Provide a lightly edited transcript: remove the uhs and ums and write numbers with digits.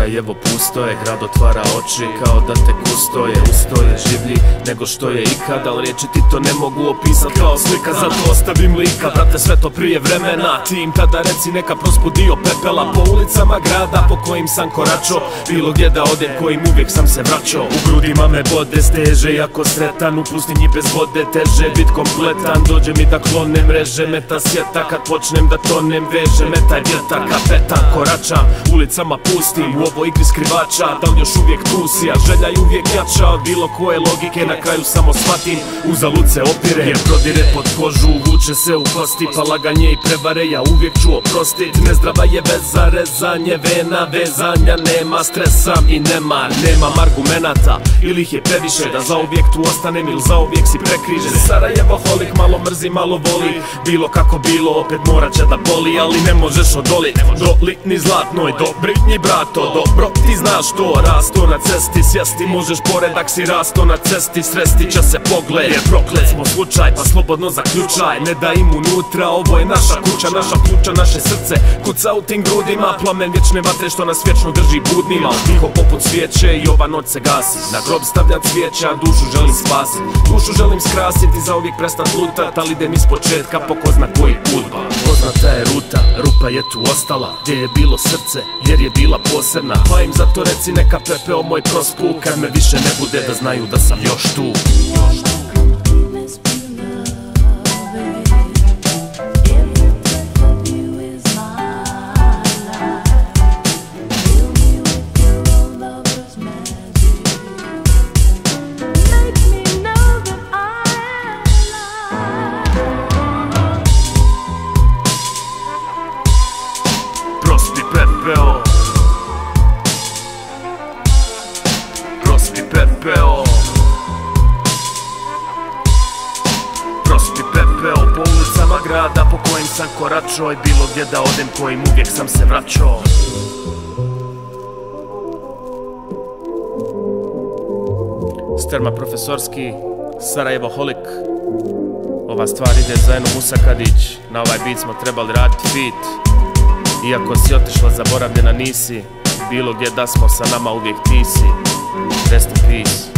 Sarajevo pusto je, grad otvara oči kao da te usto je življi nego što je ikad, ali riječi ti to ne mogu opisat kao slika, zato ostavim lika. Brate, sve to prije vremena, ti im tada reci neka prospudio pepela po ulicama grada po kojim sam koračo, bilo gdje da odem kojim uvijek sam se vraćao. U grudima me bode steže, jako sretan, u pustinji bez vode teže bit kompletan. Dođe mi da klonem mreže, meta sjeta kad počnem da tonem veže, meta je vjetar, kapetan, koračam ulicama pustim u ovoj igri skrivača, da li još uvijek tu si, a želja je uvijek jača od bilo koje logike, na kraju samo shvatim, uzalud se opire, jer prodire pod kožu, vuče se u kosti, pa laganje i prevare ja uvijek ću oprostit. Nezdrava je veza, rezanje vena, vezanja, nema stresa i nemam argumenata, ili ih je previše da zauvijek tu ostanem ili zauvijek si prekrižen. Sarajevoholik, malo mrzi, malo voli, bilo kako bilo, opet morat će da boli, ali ne možeš odolit, doli ni zlatnoj, dobri ni brato, dobro ti znaš to, rasto na cesti, sjesti možeš poredak si rasto na cesti, sresti će se pogled, jer proklet smo slučaj, pa slobodno zaključaj, ne da im unutra, ovo je naša kuća, naša ključa, naše srce, kuca u tim grudima, plamen vječne vatre što nas vječno drži budnima, tiho poput svijeće i ova noć se gasi, na grob stavljam cvijeća, dušu želim spasit, dušu želim skrasiti, zauvijek prestat lutat, ali idem iz početka po ko zna koji put. Poznata je ruta, rupa je tu ostala, gdje je bilo srce, jer je bila posebna, pa im zato reci neka pepeo moj prospu, kad me više ne bude da znaju da sam još tu. Prospi pepeo, prospi pepeo, prospi pepeo po ulicama grada po kojim sam koračao i bilo gdje da odem kojim uvijek sam se vraćao. sterMa profesorski, Sarajevoholik. Ova stvar ide za Enu Musakadić, na ovaj beat smo trebali raditi feat. Iako si otišla, zaboravljena nisi, bilo gdje da smo sa nama uvijek ti si. Rest in peace.